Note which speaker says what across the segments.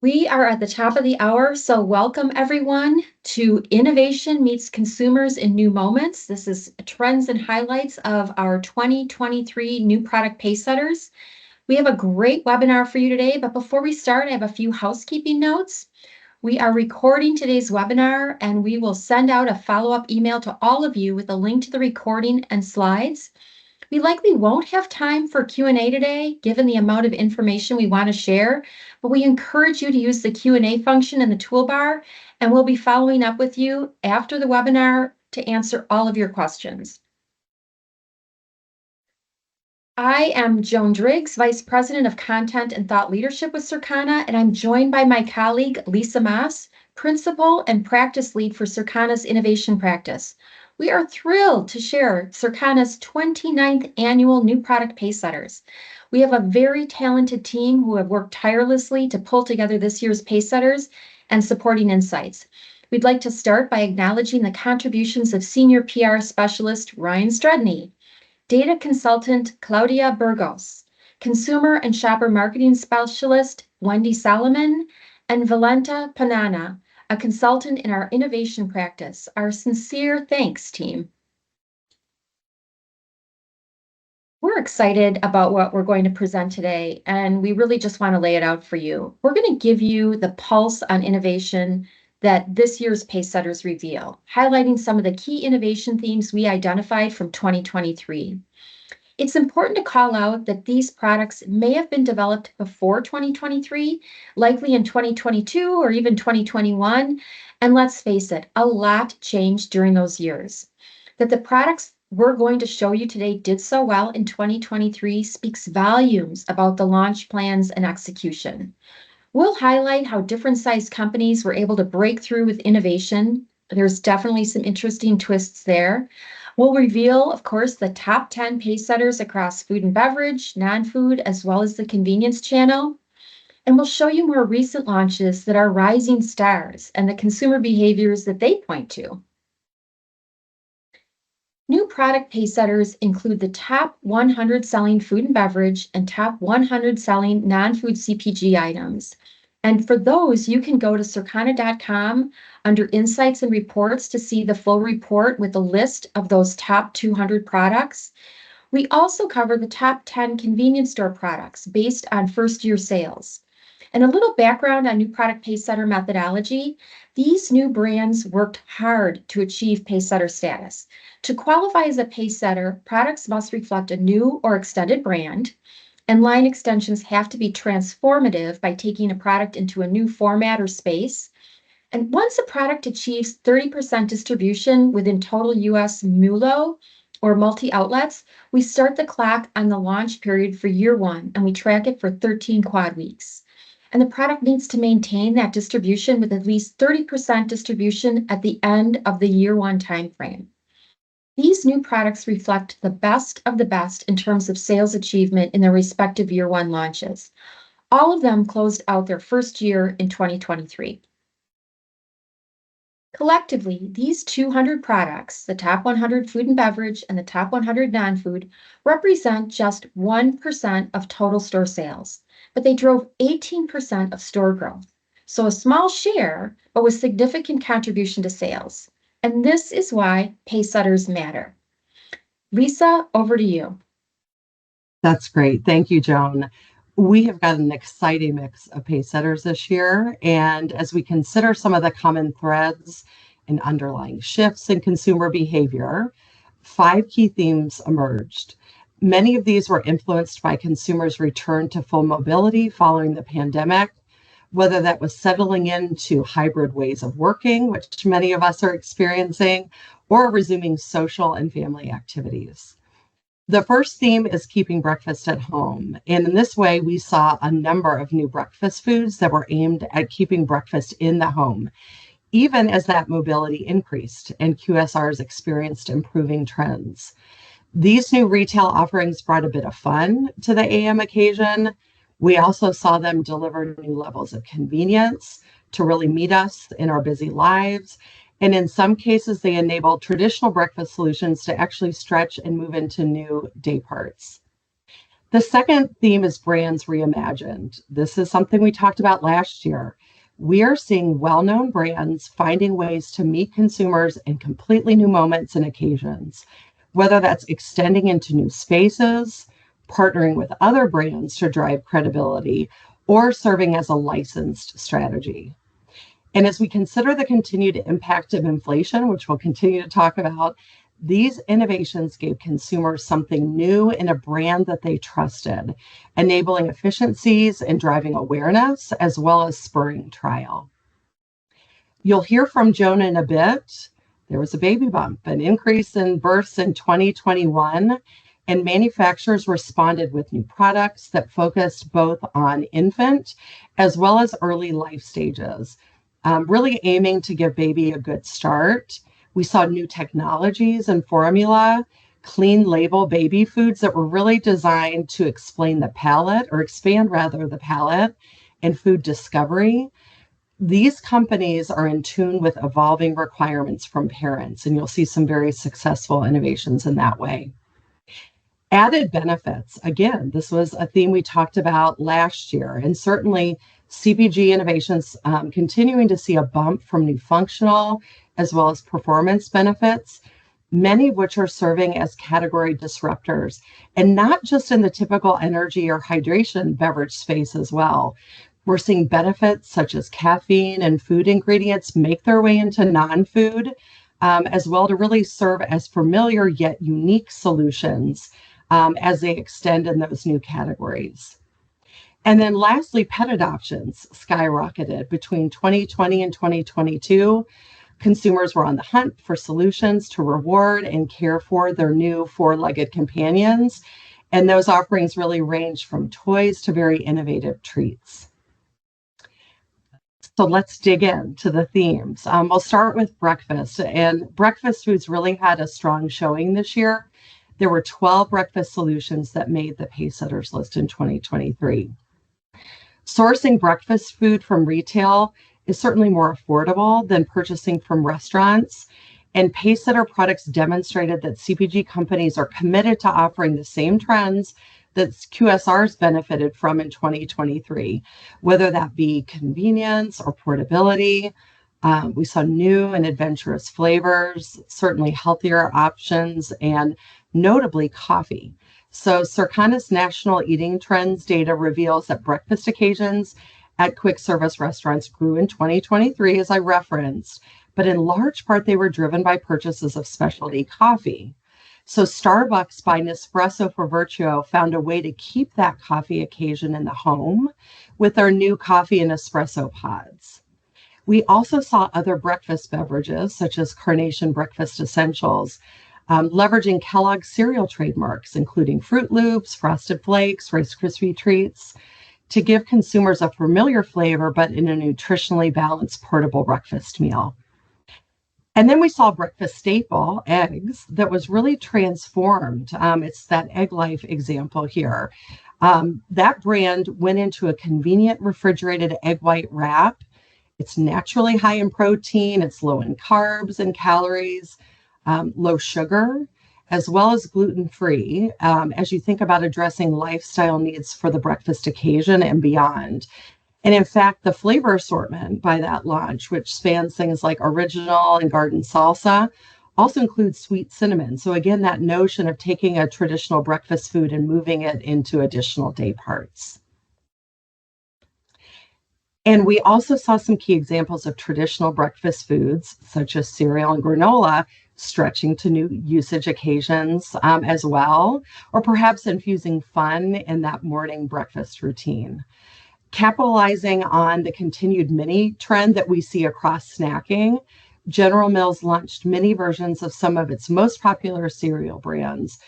Speaker 1: We are at the top of the hour, so welcome everyone to Innovation Meets Consumers in New Moments. This is trends and highlights of our 2023 New Product Pacesetters. We have a great webinar for you today, but before we start, I have a few housekeeping notes. We are recording today's webinar and we will send out a follow-up email to all of you with a link to the recording and slides. We likely won't have time for Q&A today, given the amount of information we want to share, but we encourage you to use the Q&A function in the toolbar, and we'll be following up with you after the webinar to answer all of your questions. I am Joan Driggs, Vice President of Content and Thought Leadership with Circana, and I'm joined by my colleague, Lisa Maas, Principal and Practice Lead for Circana's Innovation Practice. We are thrilled to share Circana's 29th Annual New Product Pacesetters. We have a very talented team who have worked tirelessly to pull together this year's Pacesetters and supporting insights. We'd like to start by acknowledging the contributions of Senior PR Specialist Ryan Stredney, Data Consultant Claudia Burgos, Consumer and Shopper Marketing Specialist Wendy Solomon, and Valenta Panana, a consultant in our innovation practice. Our sincere thanks, team. We're excited about what we're going to present today, and we really just want to lay it out for you. We're going to give you the pulse on innovation that this year's Pacesetters reveal, highlighting some of the key innovation themes we identified from 2023. It's important to call out that these products may have been developed before 2023, likely in 2022 or even 2021. And let's face it, a lot changed during those years. That the products we're going to show you today did so well in 2023 speaks volumes about the launch plans and execution. We'll highlight how different sized companies were able to break through with innovation. There's definitely some interesting twists there. We'll reveal, of course, the top 10 pacesetters across food and beverage, non-food, as well as the convenience channel. And we'll show you more recent launches that are rising stars and the consumer behaviors that they point to. New product pacesetters include the top 100 selling food and beverage and top 100 selling non-food CPG items. And for those, you can go to Circana.com under Insights and Reports to see the full report with a list of those top 200 products. We also cover the top 10 convenience store products based on first-year sales. And a little background on New Product Pacesetter Methodology. These new brands worked hard to achieve Pacesetter status. To qualify as a Pacesetter, products must reflect a new or extended brand, and line extensions have to be transformative by taking a product into a new format or space. And once a product achieves 30% distribution within total US MULO or multi-outlets, we start the clock on the launch period for year one, and we track it for 13 quad weeks. And the product needs to maintain that distribution with at least 30% distribution at the end of the year one timeframe. These new products reflect the best of the best in terms of sales achievement in their respective year one launches. All of them closed out their first year in 2023. Collectively, these 200 products, the top 100 food and beverage and the top 100 non-food, represent just 1% of total store sales, but they drove 18% of store growth. So a small share, but with significant contribution to sales. And this is why Pacesetters matter. Lisa, over to you.
Speaker 2: That's great. Thank you, Joan. We have got an exciting mix of Pacesetters this year. And as we consider some of the common threads and underlying shifts in consumer behavior, 5 key themes emerged. Many of these were influenced by consumers' return to full mobility following the pandemic, whether that was settling into hybrid ways of working, which many of us are experiencing, or resuming social and family activities. The first theme is keeping breakfast at home. And in this way, we saw a number of new breakfast foods that were aimed at keeping breakfast in the home, even as that mobility increased and QSRs experienced improving trends. These new retail offerings brought a bit of fun to the AM occasion. We also saw them deliver new levels of convenience to really meet us in our busy lives. And in some cases, they enabled traditional breakfast solutions to actually stretch and move into new day parts. The second theme is brands reimagined. This is something we talked about last year. We are seeing well-known brands finding ways to meet consumers in completely new moments and occasions, whether that's extending into new spaces, partnering with other brands to drive credibility, or serving as a licensed strategy. And as we consider the continued impact of inflation, which we'll continue to talk about, these innovations gave consumers something new in a brand that they trusted, enabling efficiencies and driving awareness, as well as spurring trial. You'll hear from Joan in a bit. There was a baby bump, an increase in births in 2021, and manufacturers responded with new products that focused both on infant as well as early life stages, really aiming to give baby a good start. We saw new technologies and formula, clean label baby foods that were really designed to explain the palate, or expand rather the palate, and food discovery. These companies are in tune with evolving requirements from parents, and you'll see some very successful innovations in that way. Added benefits. Again, this was a theme we talked about last year, and certainly CPG innovations continuing to see a bump from new functional as well as performance benefits, many of which are serving as category disruptors, and not just in the typical energy or hydration beverage space as well. We're seeing benefits such as caffeine and food ingredients make their way into non-food, as well, to really serve as familiar yet unique solutions as they extend in those new categories. And then lastly, pet adoptions skyrocketed between 2020 and 2022. Consumers were on the hunt for solutions to reward and care for their new four-legged companions. And those offerings really range from toys to very innovative treats. So let's dig into the themes. We'll start with breakfast. And breakfast foods really had a strong showing this year. There were 12 breakfast solutions that made the Pacesetters list in 2023. Sourcing breakfast food from retail is certainly more affordable than purchasing from restaurants. And Pacesetter products demonstrated that CPG companies are committed to offering the same trends that QSRs benefited from in 2023, whether that be convenience or portability. We saw new and adventurous flavors, certainly healthier options, and notably coffee. So Circana's national eating trends data reveals that breakfast occasions at quick service restaurants grew in 2023, as I referenced, but in large part they were driven by purchases of specialty coffee. So Starbucks by Nespresso for Vertuo found a way to keep that coffee occasion in the home with their new coffee and espresso pods. We also saw other breakfast beverages, such as Carnation Breakfast Essentials, leveraging Kellogg's cereal trademarks, including Fruit Loops, Frosted Flakes, Rice Krispie Treats, to give consumers a familiar flavor, but in a nutritionally balanced portable breakfast meal. And then we saw breakfast staple, eggs, that was really transformed. It's that Egg Life example here. That brand went into a convenient refrigerated egg white wrap. It's naturally high in protein, it's low in carbs and calories, low sugar, as well as gluten-free, as you think about addressing lifestyle needs for the breakfast occasion and beyond. And in fact, the flavor assortment by that launch, which spans things like original and garden salsa, also includes sweet cinnamon. So again, that notion of taking a traditional breakfast food and moving it into additional day parts. And we also saw some key examples of traditional breakfast foods, such as cereal and granola, stretching to new usage occasions as well, or perhaps infusing fun in that morning breakfast routine. Capitalizing on the continued mini trend that we see across snacking, General Mills launched mini versions of some of its most popular cereal brands,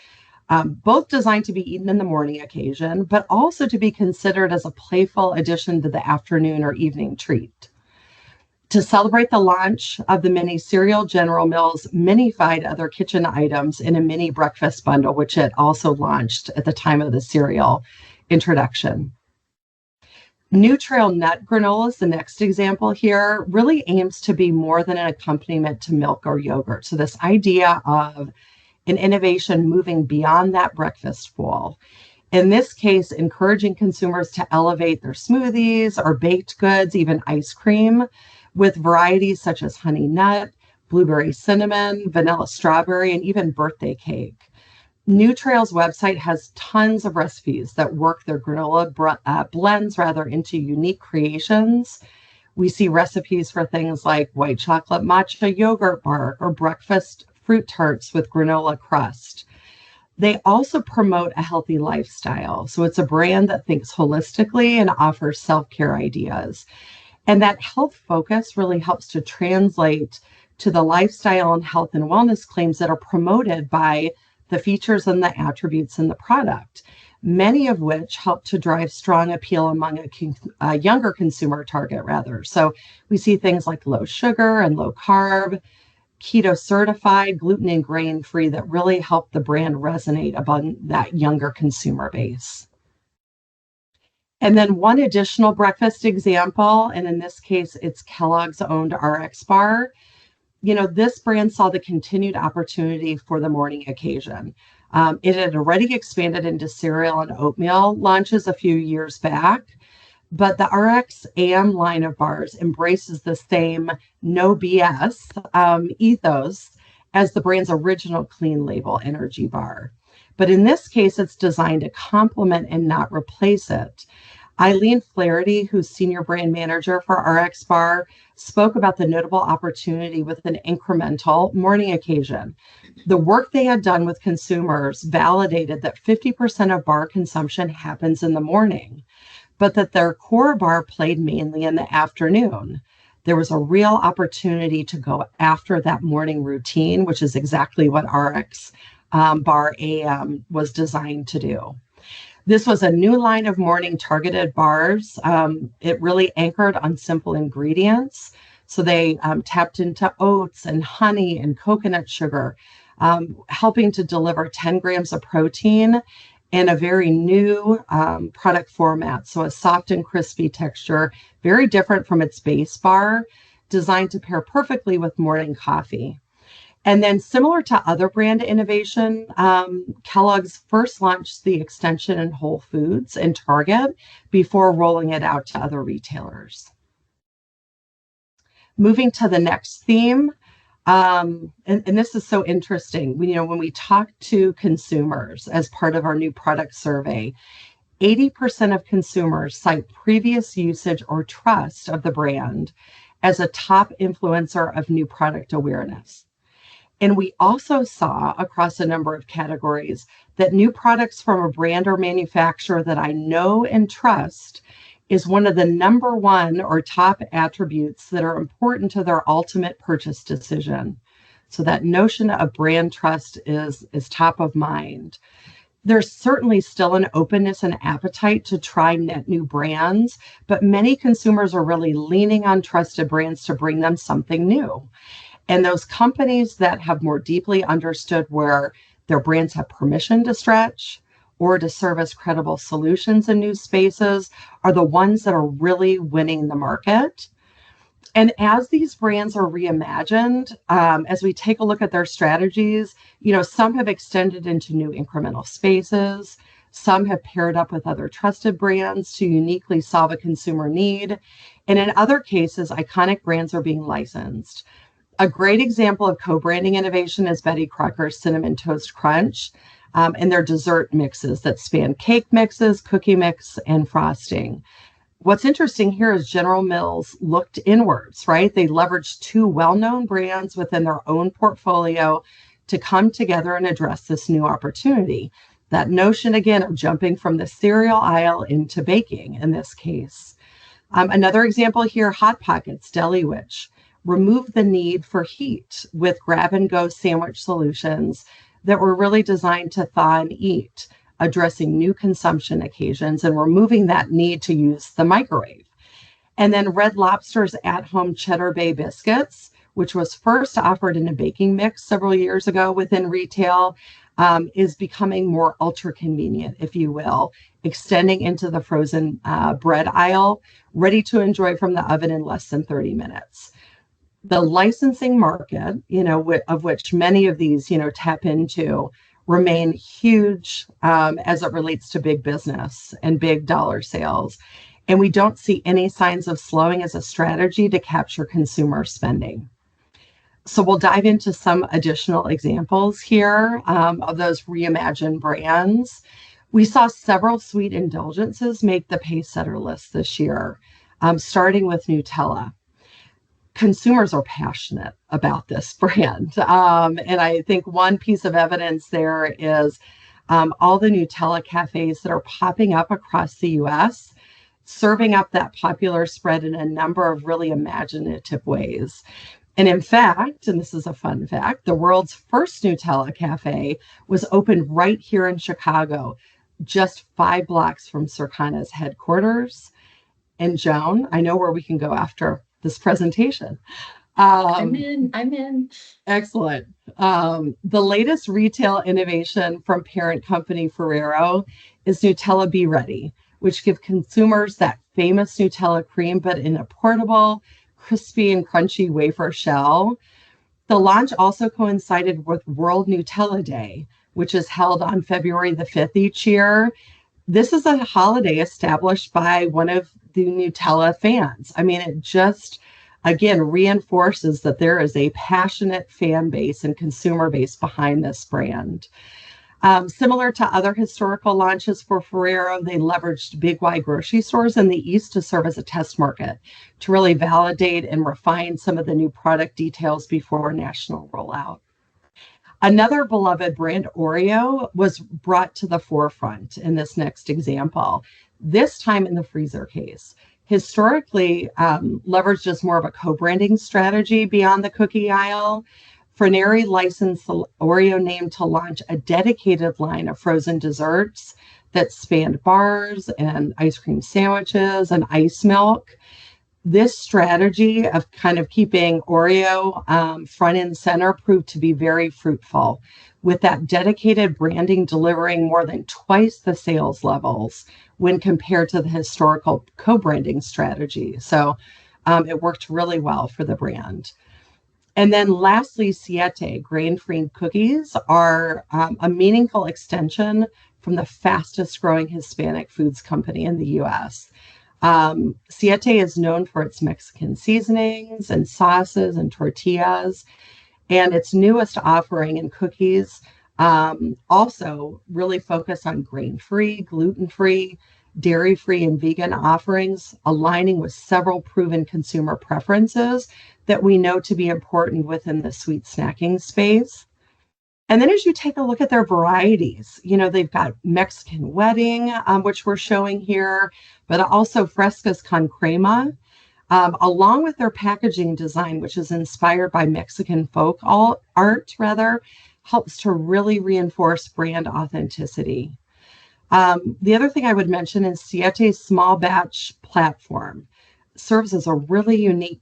Speaker 2: both designed to be eaten in the morning occasion, but also to be considered as a playful addition to the afternoon or evening treat. To celebrate the launch of the mini cereal, General Mills minified other kitchen items in a mini breakfast bundle, which it also launched at the time of the cereal introduction. New Trail Nut Granola is the next example here, really aims to be more than an accompaniment to milk or yogurt. So this idea of an innovation moving beyond that breakfast bowl. In this case, encouraging consumers to elevate their smoothies or baked goods, even ice cream, with varieties such as honey nut, blueberry cinnamon, vanilla strawberry, and even birthday cake. New Trail's website has tons of recipes that work their granola blends into unique creations. We see recipes for things like white chocolate matcha yogurt bar or breakfast fruit tarts with granola crust. They also promote a healthy lifestyle. So it's a brand that thinks holistically and offers self-care ideas. And that health focus really helps to translate to the lifestyle and health and wellness claims that are promoted by the features and the attributes in the product, many of which help to drive strong appeal among a younger consumer target, rather. So we see things like low sugar and low carb, keto certified, gluten and grain free that really help the brand resonate among that younger consumer base. And then one additional breakfast example, and in this case, it's Kellogg's owned RX bar. This brand saw the continued opportunity for the morning occasion. It had already expanded into cereal and oatmeal launches a few years back, but the RX AM line of bars embraces the same no BS ethos as the brand's original clean label energy bar. But in this case, it's designed to complement and not replace it. Eileen Flaherty, who's senior brand manager for RX Bar, spoke about the notable opportunity with an incremental morning occasion. The work they had done with consumers validated that 50% of bar consumption happens in the morning, but that their core bar played mainly in the afternoon. There was a real opportunity to go after that morning routine, which is exactly what RX Bar AM was designed to do. This was a new line of morning targeted bars. It really anchored on simple ingredients. So they tapped into oats and honey and coconut sugar, helping to deliver 10 grams of protein in a very new product format. So a soft and crispy texture, very different from its base bar, designed to pair perfectly with morning coffee. And then similar to other brand innovation, Kellogg's first launched the extension in Whole Foods and Target before rolling it out to other retailers. Moving to the next theme, and this is so interesting. When we talk to consumers as part of our new product survey, 80% of consumers cite previous usage or trust of the brand as a top influencer of new product awareness. And we also saw across a number of categories that new products from a brand or manufacturer that I know and trust is one of the number one or top attributes that are important to their ultimate purchase decision. So that notion of brand trust is top of mind. There's certainly still an openness and appetite to try net new brands, but many consumers are really leaning on trusted brands to bring them something new. And those companies that have more deeply understood where their brands have permission to stretch or to serve as credible solutions in new spaces are the ones that are really winning the market. And as these brands are reimagined, as we take a look at their strategies, some have extended into new incremental spaces. Some have paired up with other trusted brands to uniquely solve a consumer need. And in other cases, iconic brands are being licensed. A great example of co-branding innovation is Betty Crocker's Cinnamon Toast Crunch and their dessert mixes that span cake mixes, cookie mix, and frosting. What's interesting here is General Mills looked inwards, right? They leveraged two well-known brands within their own portfolio to come together and address this new opportunity. That notion, again, of jumping from the cereal aisle into baking in this case. Another example here, Hot Pockets Deli Witch remove the need for heat with grab-and-go sandwich solutions that were really designed to thaw and eat, addressing new consumption occasions and removing that need to use the microwave. And then Red Lobster's at-home Cheddar Bay biscuits, which was first offered in a baking mix several years ago within retail, is becoming more ultra convenient, if you will, extending into the frozen bread aisle, ready to enjoy from the oven in less than 30 minutes. The licensing market, of which many of these, tap into, remain huge as it relates to big business and big dollar sales. And we don't see any signs of slowing as a strategy to capture consumer spending. So we'll dive into some additional examples here of those reimagined brands. We saw several sweet indulgences make the Pacesetter list this year, starting with Nutella. Consumers are passionate about this brand. And I think one piece of evidence there is all the Nutella cafes that are popping up across the US, serving up that popular spread in a number of really imaginative ways. And in fact, and this is a fun fact, the world's first Nutella cafe was opened right here in Chicago, just 5 blocks from Circana's headquarters. And Joan, I know where we can go after this presentation.
Speaker 1: I'm in.
Speaker 2: Excellent. The latest retail innovation from parent company Ferrero is Nutella Be Ready, which gives consumers that famous Nutella cream, but in a portable, crispy and crunchy wafer shell. The launch also coincided with World Nutella Day, which is held on February the 5th each year. This is a holiday established by one of the Nutella fans. I mean, it just, again, reinforces that there is a passionate fan base and consumer base behind this brand. Similar to other historical launches for Ferrero, they leveraged Big Y grocery stores in the East to serve as a test market to really validate and refine some of the new product details before national rollout. Another beloved brand, Oreo, was brought to the forefront in this next example, this time in the freezer case. Historically, leveraged as more of a co-branding strategy beyond the cookie aisle. Froneri licensed the Oreo name to launch a dedicated line of frozen desserts that spanned bars and ice cream sandwiches and ice milk. This strategy of kind of keeping Oreo front and center proved to be very fruitful, with that dedicated branding delivering more than twice the sales levels when compared to the historical co-branding strategy. So it worked really well for the brand. And then lastly, Siete grain-free cookies are a meaningful extension from the fastest growing Hispanic foods company in the US. Siete is known for its Mexican seasonings and sauces and tortillas, and its newest offering in cookies also really focus on grain-free, gluten-free, dairy-free, and vegan offerings, aligning with several proven consumer preferences that we know to be important within the sweet snacking space. And then as you take a look at their varieties, you know, they've got Mexican wedding, which we're showing here, but also Frescas con crema, along with their packaging design, which is inspired by Mexican folk art, helps to really reinforce brand authenticity. The other thing I would mention is Siete's small batch platform serves as a really unique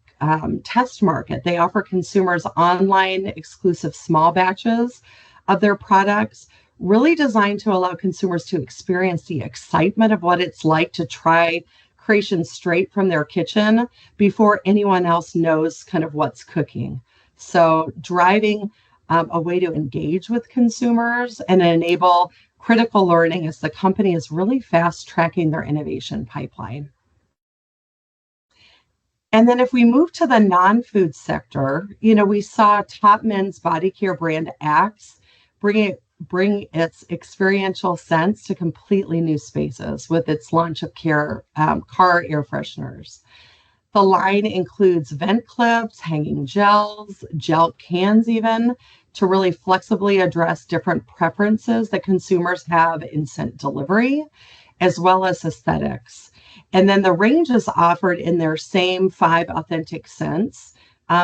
Speaker 2: test market. They offer consumers online exclusive small batches of their products, really designed to allow consumers to experience the excitement of what it's like to try creations straight from their kitchen before anyone else knows kind of what's cooking. So driving a way to engage with consumers and enable critical learning as the company is really fast tracking their innovation pipeline. And then if we move to the non-food sector, you know, we saw top men's body care brand Axe bring its experiential sense to completely new spaces with its launch of car air fresheners. The line includes vent clips, hanging gels, gel cans even, to really flexibly address different preferences that consumers have in scent delivery, as well as aesthetics. And then the range is offered in their same 5 authentic scents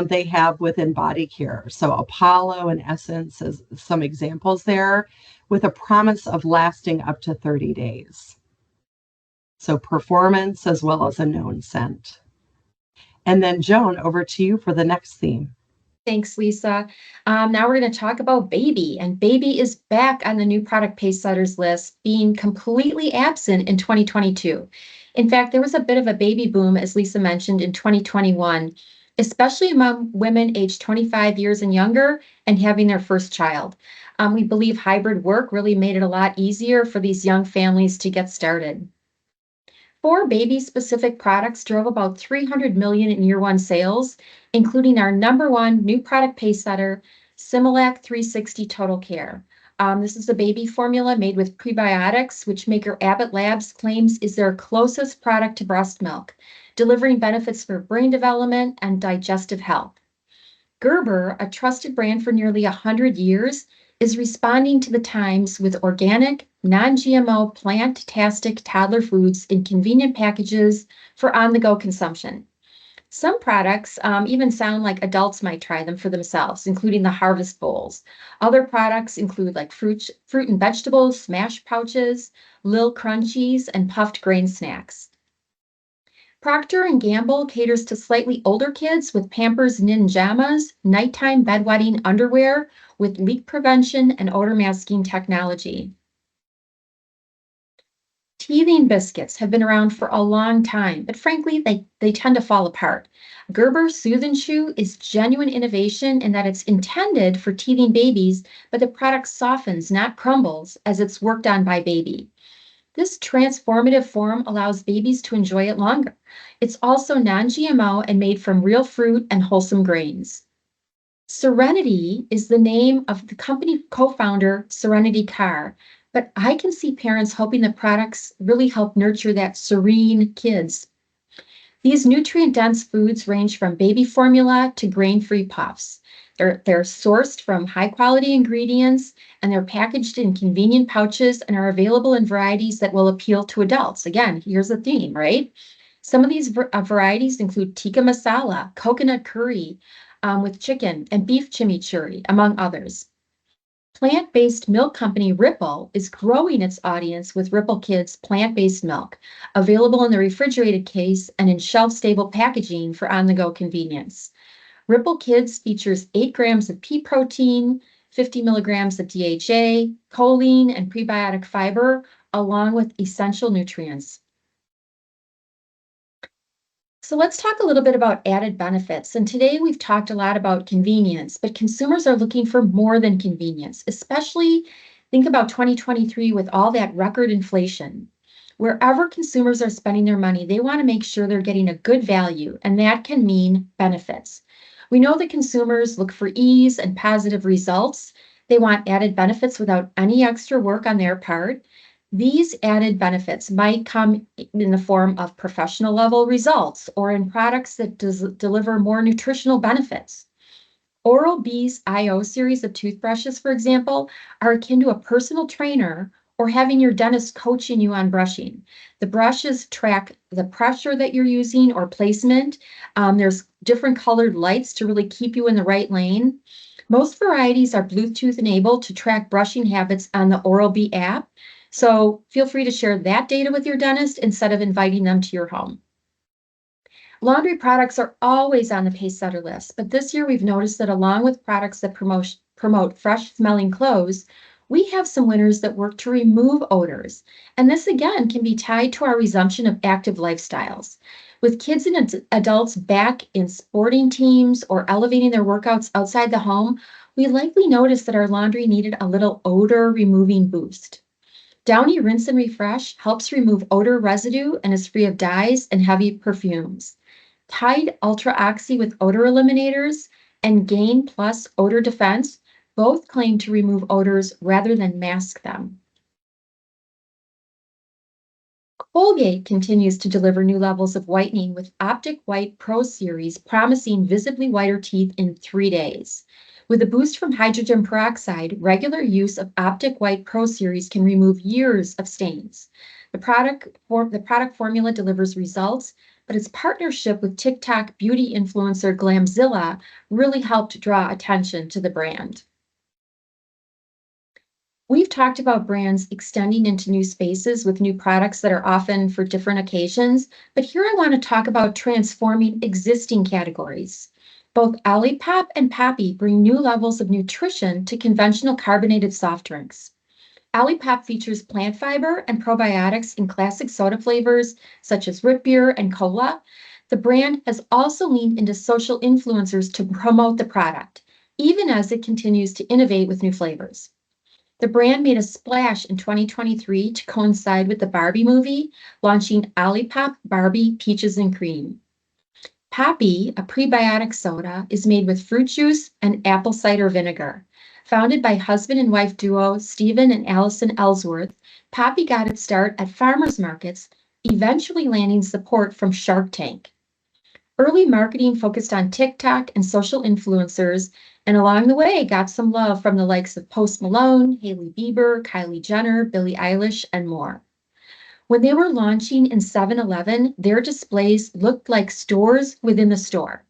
Speaker 2: they have within body care. So Apollo and Essence is some examples there, with a promise of lasting up to 30 days. So performance as well as a known scent. And then Joan, over to you for the next theme.
Speaker 1: Thanks, Lisa. Now we're going to talk about Baby, and Baby is back on the new product Pacesetters list, being completely absent in 2022. In fact, there was a bit of a baby boom, as Lisa mentioned, in 2021. especially among women aged 25 years and younger and having their first child. We believe hybrid work really made it a lot easier for these young families to get started. 4 baby-specific products drove about 300 million in year one sales, including our number one new product Pacesetter, Similac 360 Total Care. This is a baby formula made with prebiotics, which maker Abbott Labs claims is their closest product to breast milk, delivering benefits for brain development and digestive health. Gerber, a trusted brand for nearly 100 years, is responding to the times with organic, non-GMO, plant-tastic toddler foods in convenient packages for on-the-go consumption. Some products even sound like adults might try them for themselves, including the Harvest Bowls. Other products include like fruit and vegetables, smash pouches, Lil Crunchies, and puffed grain snacks. Procter & Gamble caters to slightly older kids with Pampers Ninjamas, nighttime bedwetting underwear with leak prevention and odor masking technology. Teething biscuits have been around for a long time, but frankly, they tend to fall apart. Gerber Soothe and Chew is genuine innovation in that it's intended for teething babies, but the product softens, not crumbles, as it's worked on by baby. This transformative form allows babies to enjoy it longer. It's also non-GMO and made from real fruit and wholesome grains. Serenity is the name of the company co-founder, Serenity Carr, but I can see parents hoping the products really help nurture that serene kids. These nutrient-dense foods range from baby formula to grain-free puffs. They're sourced from high-quality ingredients, and they're packaged in convenient pouches and are available in varieties that will appeal to adults. Again, here's the theme, right? Some of these varieties include tikka masala, coconut curry with chicken, and beef chimichurri, among others. Plant-based milk company Ripple is growing its audience with Ripple Kids plant-based milk, available in the refrigerated case and in shelf-stable packaging for on-the-go convenience. Ripple Kids features 8 grams of pea protein, 50 milligrams of DHA, choline, and prebiotic fiber, along with essential nutrients. So let's talk a little bit about added benefits. And today we've talked a lot about convenience, but consumers are looking for more than convenience, especially think about 2023 with all that record inflation. Wherever consumers are spending their money, they want to make sure they're getting a good value, and that can mean benefits. We know that consumers look for ease and positive results. They want added benefits without any extra work on their part. These added benefits might come in the form of professional level results or in products that deliver more nutritional benefits. Oral-B's IO series of toothbrushes, for example, are akin to a personal trainer or having your dentist coaching you on brushing. The brushes track the pressure that you're using or placement. There's different colored lights to really keep you in the right lane. Most varieties are Bluetooth enabled to track brushing habits on the Oral-B app. So feel free to share that data with your dentist instead of inviting them to your home. Laundry products are always on the Pacesetter list, but this year we've noticed that along with products that promote fresh smelling clothes, we have some winners that work to remove odors. And this again can be tied to our resumption of active lifestyles. With kids and adults back in sporting teams or elevating their workouts outside the home, we likely noticed that our laundry needed a little odor removing boost. Downy Rinse and Refresh helps remove odor residue and is free of dyes and heavy perfumes. Tide Ultra Oxy with odor eliminators and Gain Plus Odor Defense both claim to remove odors rather than mask them. Colgate continues to deliver new levels of whitening with Optic White Pro Series, promising visibly whiter teeth in 3 days. With a boost from hydrogen peroxide, regular use of Optic White Pro Series can remove years of stains. The product formula delivers results, but its partnership with TikTok beauty influencer Glamzilla really helped draw attention to the brand. We've talked about brands extending into new spaces with new products that are often for different occasions, but here I want to talk about transforming existing categories. Both Olipop and Pappy bring new levels of nutrition to conventional carbonated soft drinks. Olipop features plant fiber and probiotics in classic soda flavors such as root beer and cola. The brand has also leaned into social influencers to promote the product, even as it continues to innovate with new flavors. The brand made a splash in 2023 to coincide with the Barbie movie, launching Olipop Barbie Peaches and Cream. Poppy, a prebiotic soda, is made with fruit juice and apple cider vinegar. Founded by husband and wife duo Stephen and Allison Ellsworth, Poppy got its start at farmers markets, eventually landing support from Shark Tank. Early marketing focused on TikTok and social influencers, and along the way got some love from the likes of Post Malone, Hailey Bieber, Kylie Jenner, Billie Eilish, and more. When they were launching in 7-Eleven, their displays looked like stores within the store.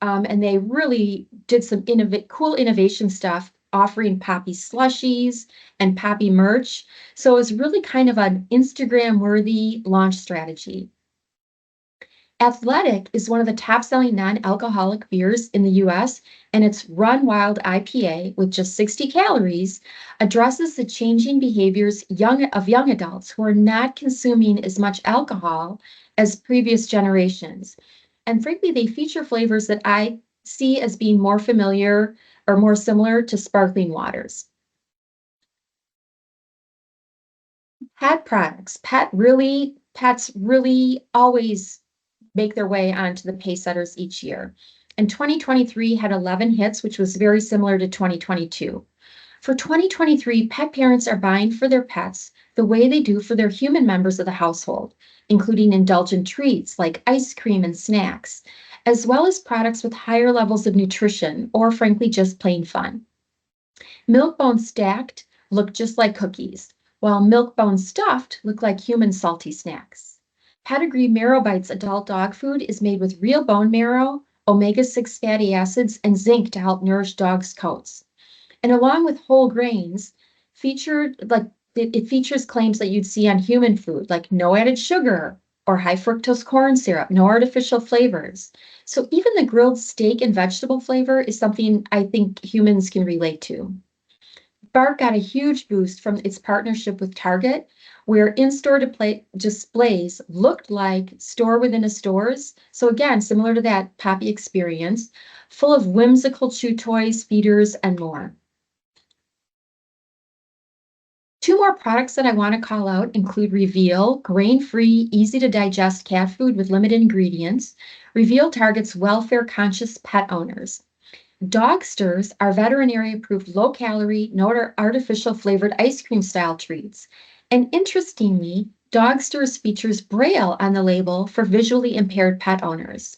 Speaker 1: And they really did some cool innovation stuff, offering Poppy slushies and Poppy merch. So it was really kind of an Instagram-worthy launch strategy. Athletic is one of the top-selling non-alcoholic beers in the US, and its Run Wild IPA, with just 60 calories, addresses the changing behaviors of young adults who are not consuming as much alcohol as previous generations. And frankly, they feature flavors that I see as being more familiar or more similar to sparkling waters. Pet products. Pets really always make their way onto the Pacesetters each year. And 2023 had 11 hits, which was very similar to 2022. For 2023, pet parents are buying for their pets the way they do for their human members of the household, including indulgent treats like ice cream and snacks, as well as products with higher levels of nutrition or frankly just plain fun. Milk-Bone stacked look just like cookies, while Milk-Bone stuffed look like human salty snacks. Pedigree Marrow Bites adult dog food is made with real bone marrow, omega-6 fatty acids, and zinc to help nourish dogs' coats. And along with whole grains, it features claims that you'd see on human food, like no added sugar or high fructose corn syrup, no artificial flavors. So even the grilled steak and vegetable flavor is something I think humans can relate to. Bark got a huge boost from its partnership with Target, where in-store displays looked like store within a stores. So again, similar to that Poppy experience, full of whimsical chew toys, feeders, and more. Two more products that I want to call out include Reveal, grain-free, easy-to-digest cat food with limited ingredients. Reveal targets welfare-conscious pet owners. Dogsters are veterinary-approved low-calorie, no artificial flavored ice cream style treats. And interestingly, Dogsters features Braille on the label for visually impaired pet owners.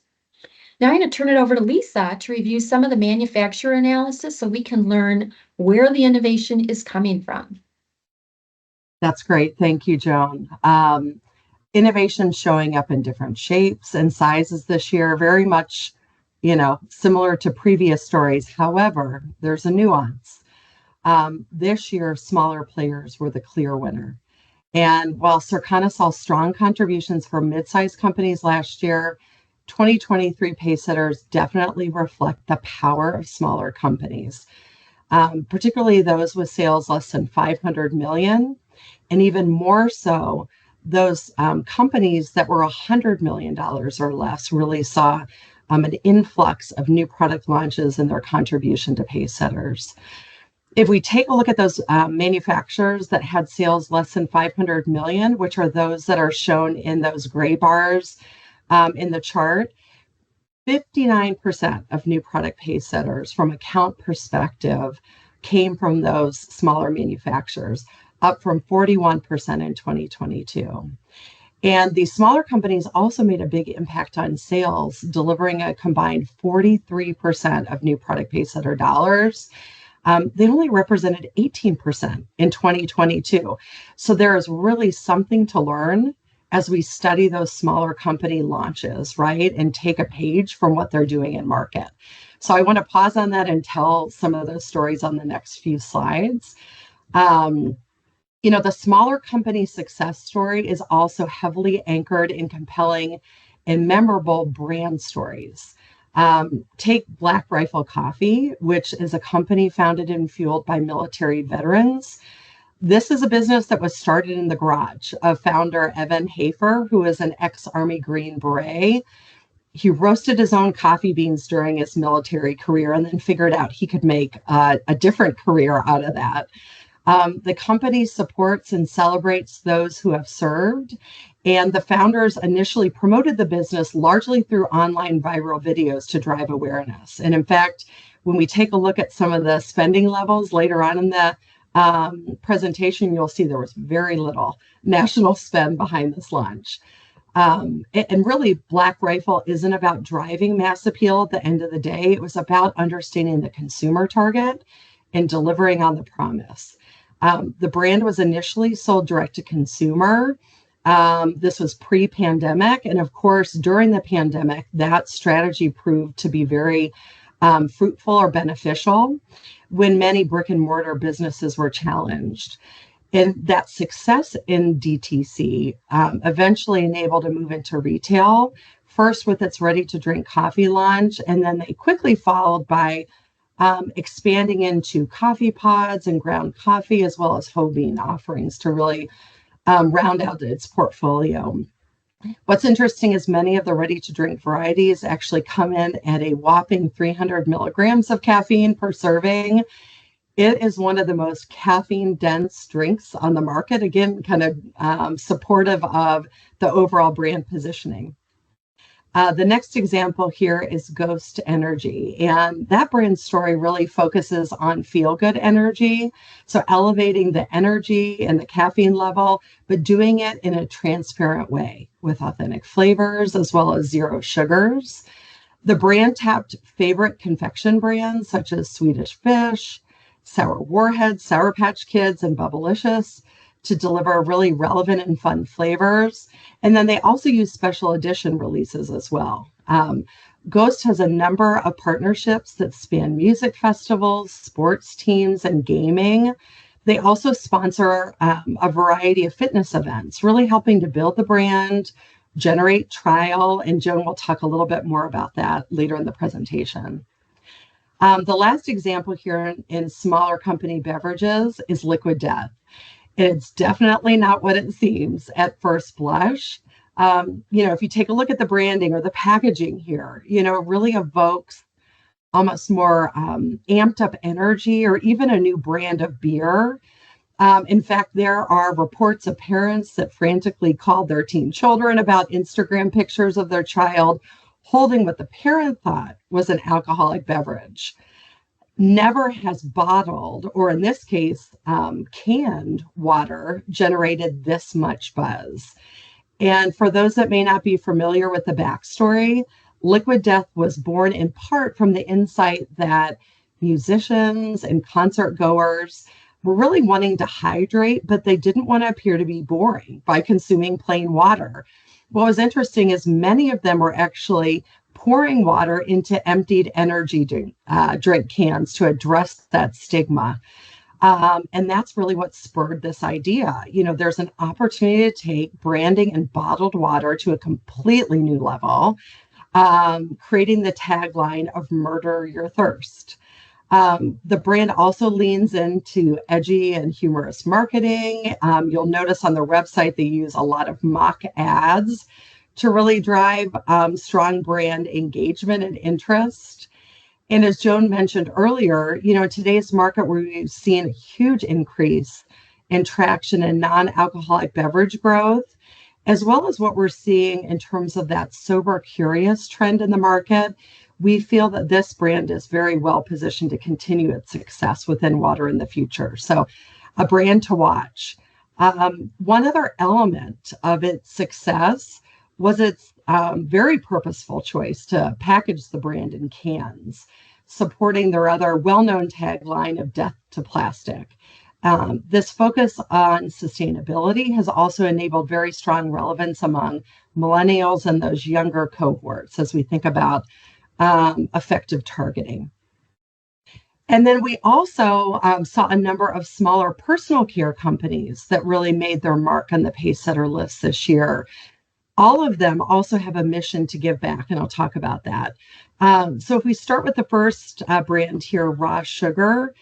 Speaker 1: Now I'm going to turn it over to Lisa to review some of the manufacturer analysis so we can learn where the innovation is coming from.
Speaker 2: That's great. Thank you, Joan. Innovation showing up in different shapes and sizes this year, very much similar to previous stories. However, there's a nuance. This year, smaller players were the clear winner. And while Circana saw strong contributions from mid-sized companies last year, 2023 Pacesetters definitely reflect the power of smaller companies, particularly those with sales less than 500 million, and even more so, those companies that were $100 million or less really saw an influx of new product launches and their contribution to Pacesetters. If we take a look at those manufacturers that had sales less than 500 million, which are those that are shown in those gray bars in the chart, 59% of new product Pacesetters from account perspective came from those smaller manufacturers, up from 41% in 2022. And these smaller companies also made a big impact on sales, delivering a combined 43% of new product Pacesetter dollars. They only represented 18% in 2022. So there is really something to learn as we study those smaller company launches, right? And take a page from what they're doing in market. So I want to pause on that and tell some of those stories on the next few slides. The smaller company success story is also heavily anchored in compelling and memorable brand stories. Take Black Rifle Coffee, which is a company founded and fueled by military veterans. This is a business that was started in the garage of founder Evan Hafer, who is an ex-Army Green Beret. He roasted his own coffee beans during his military career and then figured out he could make a different career out of that. The company supports and celebrates those who have served, and the founders initially promoted the business largely through online viral videos to drive awareness. And in fact, when we take a look at some of the spending levels later on in the presentation, you'll see there was very little national spend behind this launch. And really, Black Rifle isn't about driving mass appeal at the end of the day. It was about understanding the consumer target and delivering on the promise. The brand was initially sold direct to consumer. This was pre-pandemic. And of course, during the pandemic, that strategy proved to be very fruitful or beneficial when many brick and mortar businesses were challenged. And that success in DTC eventually enabled a move into retail, first with its ready-to-drink coffee launch, and then they quickly followed by expanding into coffee pods and ground coffee, as well as whole bean offerings to really round out its portfolio. What's interesting is many of the ready-to-drink varieties actually come in at a whopping 300 milligrams of caffeine per serving. It is one of the most caffeine-dense drinks on the market, again, kind of supportive of the overall brand positioning. The next example here is Ghost Energy, and that brand story really focuses on feel-good energy, so elevating the energy and the caffeine level, but doing it in a transparent way with authentic flavors as well as zero sugars. The brand tapped favorite confection brands such as Swedish Fish, Sour Warheads, Sour Patch Kids, and Bubblicious to deliver really relevant and fun flavors. And then they also use special edition releases as well. Ghost has a number of partnerships that span music festivals, sports teams, and gaming. They also sponsor a variety of fitness events, really helping to build the brand, generate trial, and Joan will talk a little bit more about that later in the presentation. The last example here in smaller company beverages is Liquid Death. It's definitely not what it seems at first blush. If you take a look at the branding or the packaging here, it really evokes almost more amped up energy or even a new brand of beer. In fact, there are reports of parents that frantically called their teen children about Instagram pictures of their child holding what the parent thought was an alcoholic beverage. Never has bottled, or in this case, canned water generated this much buzz. And for those that may not be familiar with the backstory, Liquid Death was born in part from the insight that musicians and concert goers were really wanting to hydrate, but they didn't want to appear to be boring by consuming plain water. What was interesting is many of them were actually pouring water into emptied energy drink cans to address that stigma. And that's really what spurred this idea. There's an opportunity to take branding and bottled water to a completely new level, creating the tagline of "Murder Your Thirst." The brand also leans into edgy and humorous marketing. You'll notice on their website, they use a lot of mock ads to really drive strong brand engagement and interest. And as Joan mentioned earlier, in today's market, where we've seen a huge increase in traction in non-alcoholic beverage growth, as well as what we're seeing in terms of that sober curious trend in the market, we feel that this brand is very well positioned to continue its success within water in the future. So a brand to watch. One other element of its success was its very purposeful choice to package the brand in cans, supporting their other well-known tagline of "Death to Plastic." This focus on sustainability has also enabled very strong relevance among millennials and those younger cohorts as we think about effective targeting. And then we also saw a number of smaller personal care companies that really made their mark on the Pacesetter list this year. All of them also have a mission to give back, and I'll talk about that. So if we start with the first brand here, Raw Sugar,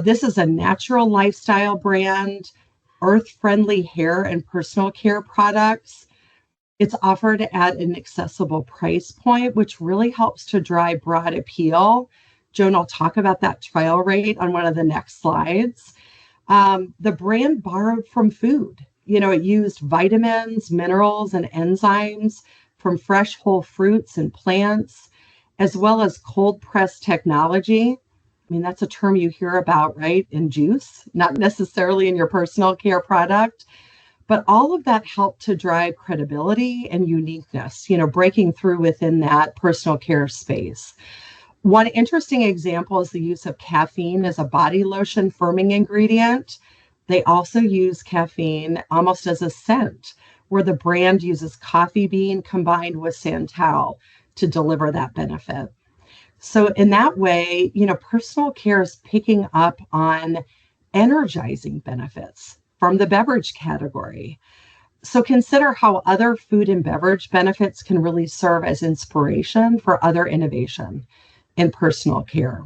Speaker 2: this is a natural lifestyle brand, earth-friendly hair and personal care products. It's offered at an accessible price point, which really helps to drive broad appeal. Joan will talk about that trial rate on one of the next slides. The brand borrowed from food. It used vitamins, minerals, and enzymes from fresh whole fruits and plants, as well as cold press technology. I mean, that's a term you hear about, right, in juice, not necessarily in your personal care product. But all of that helped to drive credibility and uniqueness, breaking through within that personal care space. One interesting example is the use of caffeine as a body lotion firming ingredient. They also use caffeine almost as a scent, where the brand uses coffee bean combined with santal to deliver that benefit. So in that way, personal care is picking up on energizing benefits from the beverage category. So consider how other food and beverage benefits can really serve as inspiration for other innovation in personal care.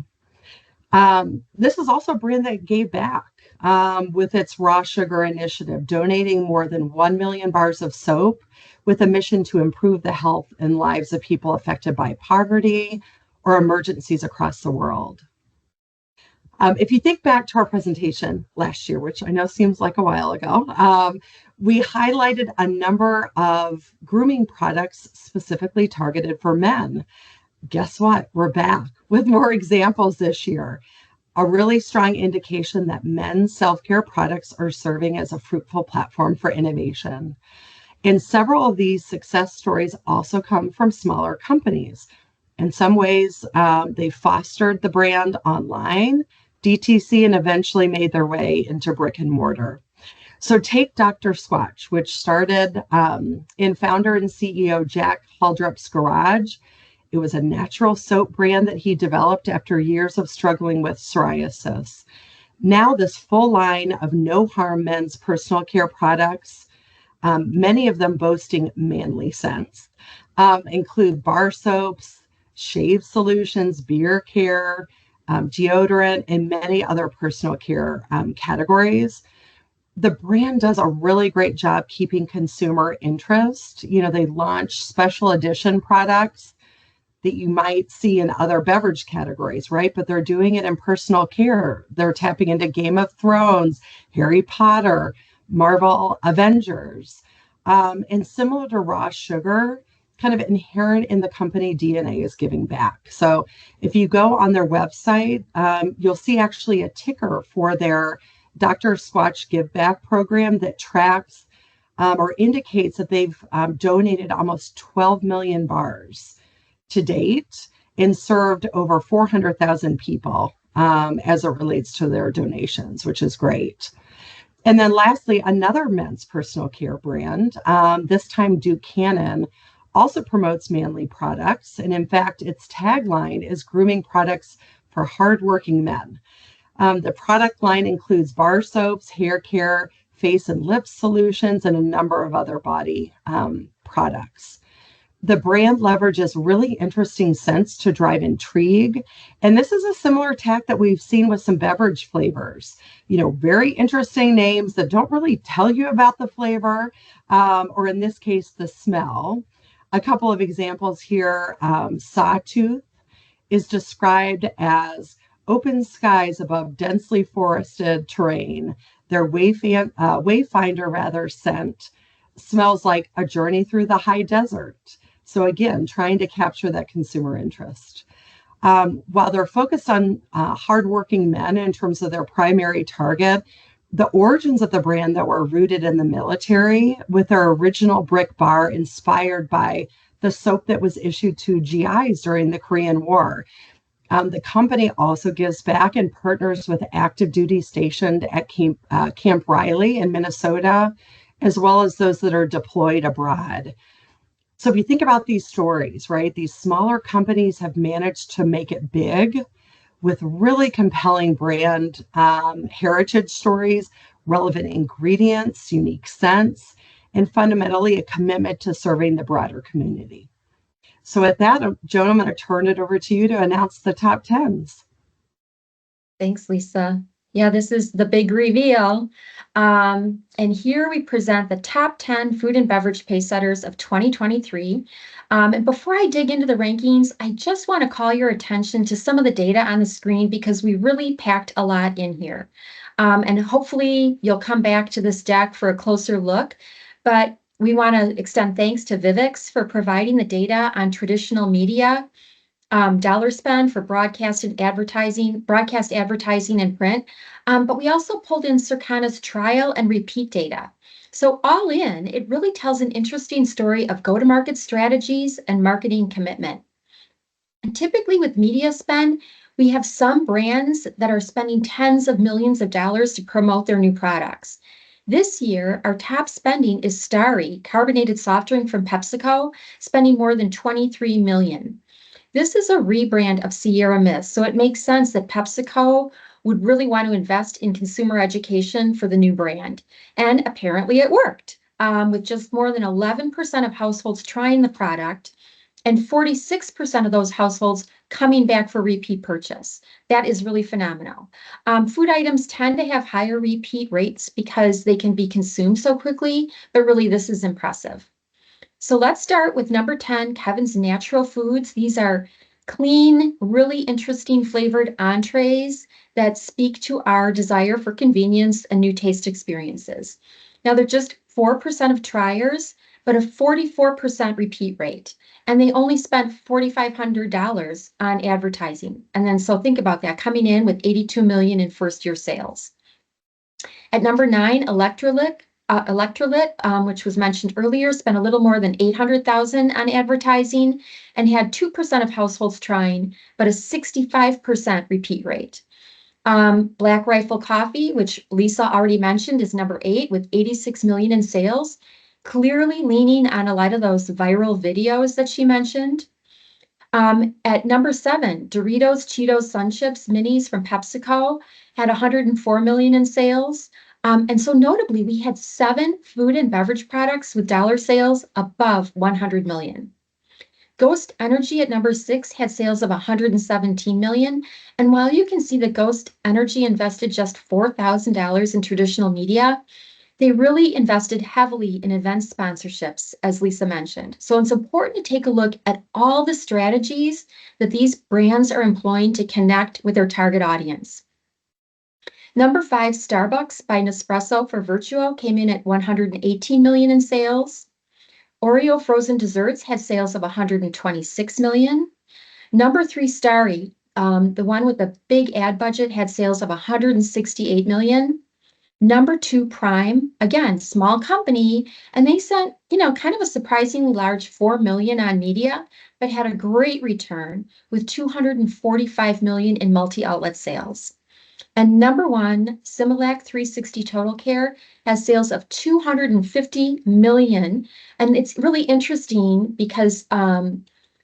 Speaker 2: This is also a brand that gave back with its Raw Sugar initiative, donating more than 1 million bars of soap with a mission to improve the health and lives of people affected by poverty or emergencies across the world. If you think back to our presentation last year, which I know seems like a while ago, we highlighted a number of grooming products specifically targeted for men. Guess what? We're back with more examples this year. A really strong indication that men's self-care products are serving as a fruitful platform for innovation. And several of these success stories also come from smaller companies. In some ways, they fostered the brand online, DTC, and eventually made their way into brick and mortar. So take Dr. Squatch, which started in founder and CEO Jack Haldrup's garage. It was a natural soap brand that he developed after years of struggling with psoriasis. Now this full line of no-harm men's personal care products, many of them boasting manly scents, include bar soaps, shave solutions, beer care, deodorant, and many other personal care categories. The brand does a really great job keeping consumer interest. They launch special edition products that you might see in other beverage categories, right? But they're doing it in personal care. They're tapping into Game of Thrones, Harry Potter, Marvel Avengers. And similar to Raw Sugar, kind of inherent in the company DNA is giving back. So if you go on their website, you'll see actually a ticker for their Dr. Squatch Give Back program that tracks or indicates that they've donated almost 12 million bars to date and served over 400,000 people as it relates to their donations, which is great. And then lastly, another men's personal care brand, this time Duke Cannon, also promotes manly products. And in fact, its tagline is grooming products for hardworking men. The product line includes bar soaps, hair care, face and lip solutions, and a number of other body products. The brand leverages really interesting scents to drive intrigue. And this is a similar tack that we've seen with some beverage flavors. Very interesting names that don't really tell you about the flavor, or in this case, the smell. A couple of examples here. Sawtooth is described as open skies above densely forested terrain. Their Wayfinder scent smells like a journey through the high desert. So again, trying to capture that consumer interest. While they're focused on hardworking men in terms of their primary target, the origins of the brand that were rooted in the military, with their original brick bar inspired by the soap that was issued to GIs during the Korean War. The company also gives back and partners with active duty stationed at Camp Riley in Minnesota, as well as those that are deployed abroad. So if you think about these stories, right, these smaller companies have managed to make it big with really compelling brand heritage stories, relevant ingredients, unique scents, and fundamentally a commitment to serving the broader community. So with that, Joan, I'm going to turn it over to you to announce the top 10s.
Speaker 1: Thanks, Lisa. Yeah, this is the big reveal. And here we present the top 10 food and beverage pacesetters of 2023. And before I dig into the rankings, I just want to call your attention to some of the data on the screen because we really packed a lot in here. And hopefully you'll come back to this deck for a closer look. But we want to extend thanks to Vivix for providing the data on traditional media, dollar spend for broadcast advertising and print. But we also pulled in Circana's trial and repeat data. So all in, it really tells an interesting story of go-to-market strategies and marketing commitment. And typically with media spend, we have some brands that are spending tens of millions of dollars to promote their new products. This year, our top spending is Starry, carbonated soft drink from PepsiCo, spending more than $23 million. This is a rebrand of Sierra Mist, so it makes sense that PepsiCo would really want to invest in consumer education for the new brand. And apparently it worked, with just more than 11% of households trying the product and 46% of those households coming back for repeat purchase. That is really phenomenal. Food items tend to have higher repeat rates because they can be consumed so quickly, but really this is impressive. So let's start with number 10, Kevin's Natural Foods. These are clean, really interesting flavored entrees that speak to our desire for convenience and new taste experiences. Now they're just 4% of triers, but a 44% repeat rate. And they only spent $4,500 on advertising. And then so think about that, coming in with 82 million in first year sales. At number 9, Electrolit, which was mentioned earlier, spent a little more than $800,000 on advertising and had 2% of households trying, but a 65% repeat rate. Black Rifle Coffee, which Lisa already mentioned, is number 8 with 86 million in sales, clearly leaning on a lot of those viral videos that she mentioned. At number 7, Doritos Cheetos Sun Chips Minis from PepsiCo had 104 million in sales. And so notably, we had 7 food and beverage products with dollar sales above 100 million. Ghost Energy at number 6 had sales of 117 million. And while you can see that Ghost Energy invested just $4,000 in traditional media, they really invested heavily in event sponsorships, as Lisa mentioned. So it's important to take a look at all the strategies that these brands are employing to connect with their target audience. Number 5, Starbucks by Nespresso for Vertuo came in at 118 million in sales. Oreo frozen desserts had sales of 126 million. Number 3, Starry, the one with the big ad budget, had sales of 168 million. Number 2, Prime, again, small company, and they sent, kind of a surprisingly large 4 million on media, but had a great return with 245 million in multi-outlet sales. And number 1, Similac 360 Total Care has sales of 250 million. And it's really interesting because the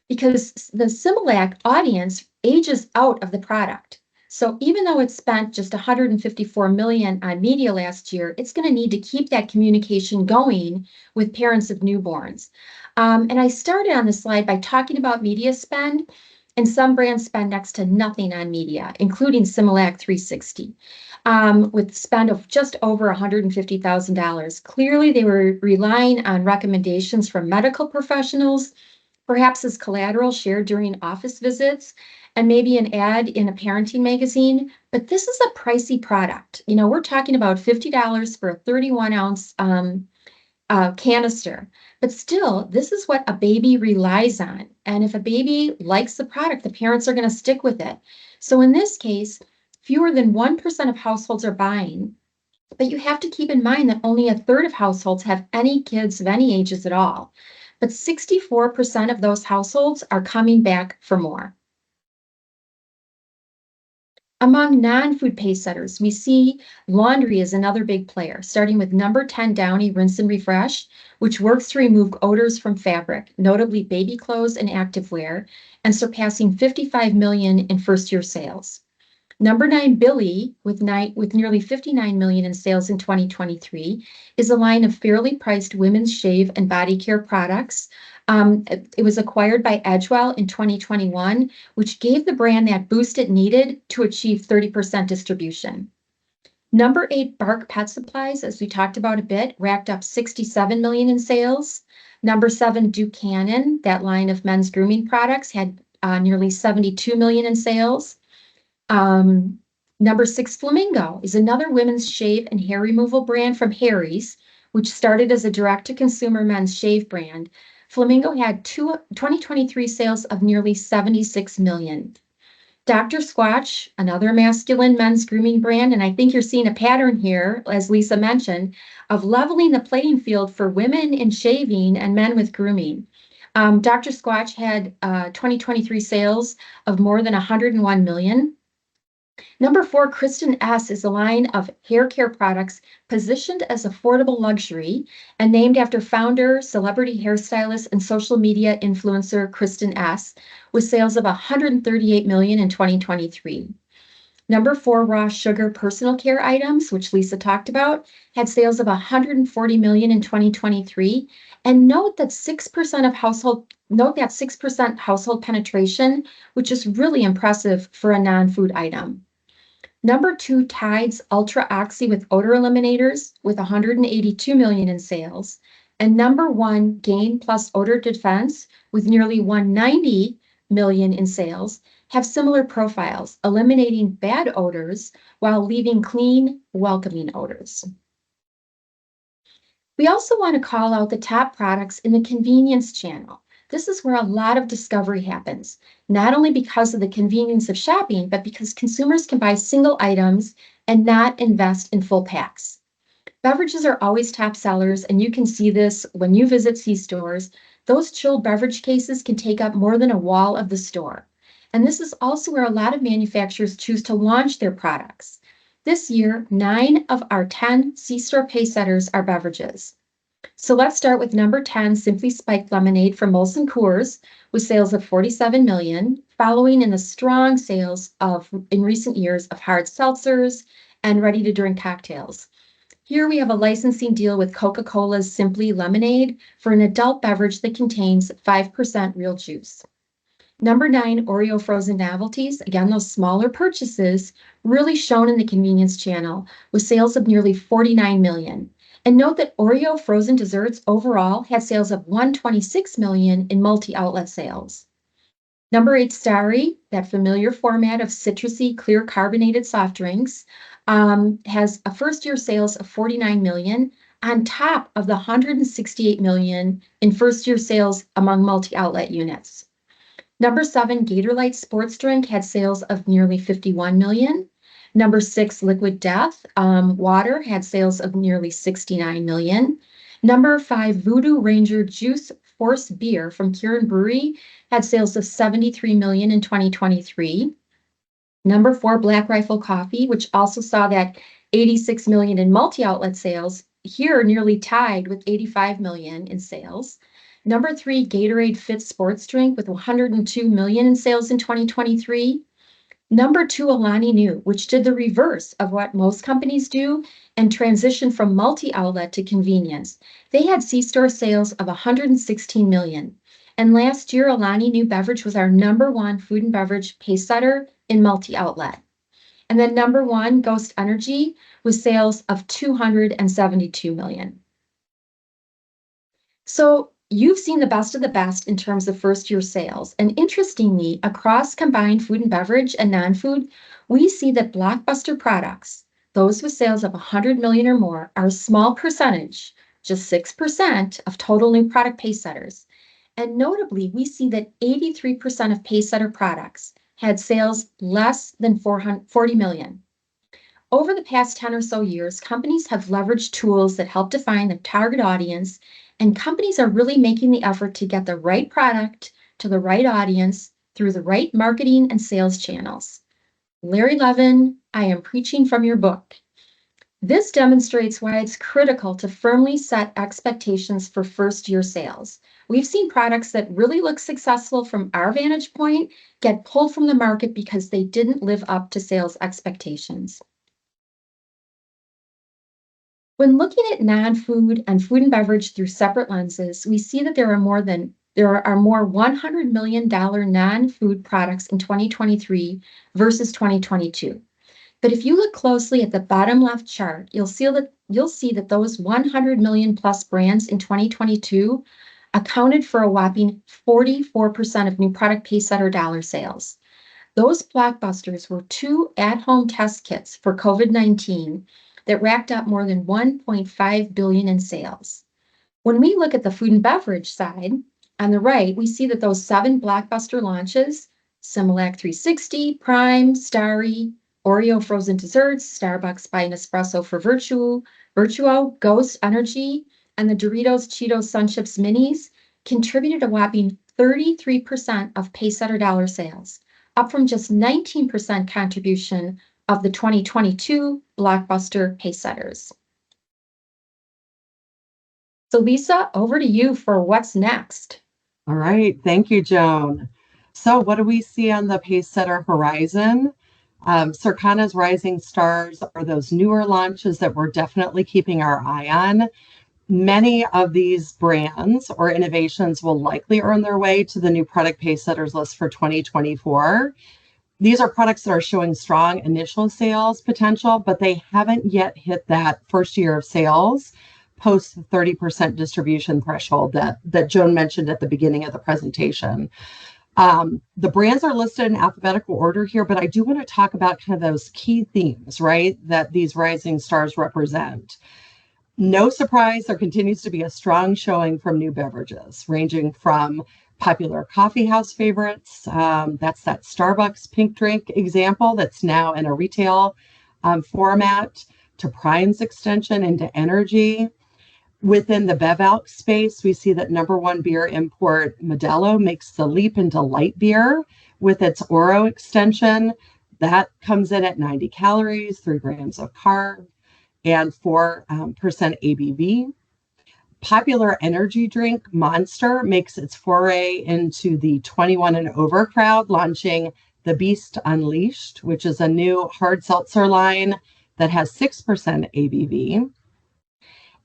Speaker 1: Similac audience ages out of the product. So even though it spent just 154 million on media last year, it's going to need to keep that communication going with parents of newborns. And I started on this slide by talking about media spend. And some brands spend next to nothing on media, including Similac 360, with spend of just over $150,000. Clearly, they were relying on recommendations from medical professionals, perhaps as collateral shared during office visits, and maybe an ad in a parenting magazine. But this is a pricey product. We're talking about $50 for a 31-ounce canister. But still, this is what a baby relies on. And if a baby likes the product, the parents are going to stick with it. So in this case, fewer than 1% of households are buying. But you have to keep in mind that only a third of households have any kids of any ages at all. But 64% of those households are coming back for more. Among non-food pacesetters, we see laundry as another big player, starting with number 10 Downy Rinse and Refresh, which works to remove odors from fabric, notably baby clothes and activewear, and surpassing 55 million in first-year sales. Number 9 Billy, with nearly 59 million in sales in 2023, is a line of fairly priced women's shave and body care products. It was acquired by Edgewell in 2021, which gave the brand that boost it needed to achieve 30% distribution. Number 8, Bark Pet Supplies, as we talked about a bit, racked up $67 million in sales. Number 7, Buchanan, that line of men's grooming products, had nearly $72 million in sales. Number 6, Flamingo, is another women's shave and hair removal brand from Harry's, which started as a direct-to-consumer men's shave brand. Flamingo had 2023 sales of nearly $76 million. Dr. Squatch, another masculine men's grooming brand, and I think you're seeing a pattern here, as Lisa mentioned, of leveling the playing field for women in shaving and men with grooming. Dr. Squatch had 2023 sales of more than $101 million. Number 4, Kristen S. is a line of hair care products positioned as affordable luxury and named after founder, celebrity hairstylist, and social media influencer Kristen S., with sales of $138 million in 2023. Number 4, Raw Sugar personal care items, which Lisa talked about, had sales of $140 million in 2023. And note that 6% household penetration, which is really impressive for a non-food item. Number 2, Tide's Ultra Oxy with odor eliminators with $182 million in sales. And number 1, Gain Plus Odor Defense with nearly $190 million in sales have similar profiles, eliminating bad odors while leaving clean, welcoming odors. We also want to call out the top products in the convenience channel. This is where a lot of discovery happens, not only because of the convenience of shopping, but because consumers can buy single items and not invest in full packs. Beverages are always top sellers, and you can see this when you visit C-stores. Those chilled beverage cases can take up more than a wall of the store. And this is also where a lot of manufacturers choose to launch their products. This year, 9 of our 10 C-store Pacesetters are beverages. So let's start with number 10, Simply Spiked Lemonade from Molson Coors, with sales of $47 million, following in the strong sales in recent years of hard seltzers and ready-to-drink cocktails. Here we have a licensing deal with Coca-Cola's Simply Lemonade for an adult beverage that contains 5% real juice. Number 9, Oreo Frozen Novelties, again, those smaller purchases, really shown in the convenience channel, with sales of nearly $49 million. And note that Oreo frozen desserts overall had sales of $126 million in multi-outlet sales. Number 8, Starry, that familiar format of citrusy, clear carbonated soft drinks, has a first-year sales of $49 million on top of the $168 million in first-year sales among multi-outlet units. Number 7, Gatorlyte Sports Drink had sales of nearly $51 million. Number 6, Liquid Death Water had sales of nearly $69 million. Number 5, Voodoo Ranger Juice Force Beer from Kieran Brewery had sales of $73 million in 2023. Number 4, Black Rifle Coffee, which also saw that $86 million in multi-outlet sales, here nearly tied with $85 million in sales. Number 3, Gatorade Fit Sports Drink with $102 million in sales in 2023. Number 2, Alani Nu, which did the reverse of what most companies do and transitioned from multi-outlet to convenience. They had C-store sales of $116 million. And last year, Alani Nu Beverage was our number 1 food and beverage pacesetter in multi-outlet. And then number 1, Ghost Energy, with sales of $272 million. So you've seen the best of the best in terms of first-year sales. And interestingly, across combined food and beverage and non-food, we see that Blockbuster Products, those with sales of $100 million or more, are a small percentage, just 6% of total new product pacesetters. And notably, we see that 83% of pacesetter products had sales less than $40 million. Over the past 10 or so years, companies have leveraged tools that help define the target audience, and companies are really making the effort to get the right product to the right audience through the right marketing and sales channels. Larry Levin, I am preaching from your book. This demonstrates why it's critical to firmly set expectations for first-year sales. We've seen products that really look successful from our vantage point get pulled from the market because they didn't live up to sales expectations. When looking at non-food and food and beverage through separate lenses, we see that there are more $100 million non-food products in 2023 versus 2022. But if you look closely at the bottom left chart, you'll see that those 100 million plus brands in 2022 accounted for a whopping 44% of new product Pacesetter dollar sales. Those blockbusters were 2 at-home test kits for COVID-19 that racked up more than 1.5 billion in sales. When we look at the food and beverage side, on the right, we see that those 7 blockbuster launches, Similac 360, Prime, Starry, Oreo frozen desserts, Starbucks by Nespresso for Virtuo, Ghost Energy, and the Doritos Cheetos Sun Chips Minis contributed a whopping 33% of Pacesetter dollar sales, up from just 19% contribution of the 2022 blockbuster Pacesetters. So Lisa, over to you for what's next.
Speaker 2: All right. Thank you, Joan. So what do we see on the Pacesetter horizon? Circana's rising stars are those newer launches that we're definitely keeping our eye on. Many of these brands or innovations will likely earn their way to the new product Pacesetters list for 2024. These are products that are showing strong initial sales potential, but they haven't yet hit that first year of sales post 30% distribution threshold that Joan mentioned at the beginning of the presentation. The brands are listed in alphabetical order here, but I do want to talk about kind of those key themes, right, that these rising stars represent. No surprise, there continues to be a strong showing from new beverages, ranging from popular coffee house favorites. That's that Starbucks pink drink example that's now in a retail format, to Prime's extension into energy. Within the Bev-Alc space, we see that number one beer import Modelo makes the leap into light beer with its Oro extension. That comes in at 90 calories, 3 grams of carb, and 4% ABV. Popular energy drink Monster makes its foray into the 21 and over crowd, launching the Beast Unleashed, which is a new hard seltzer line that has 6% ABV.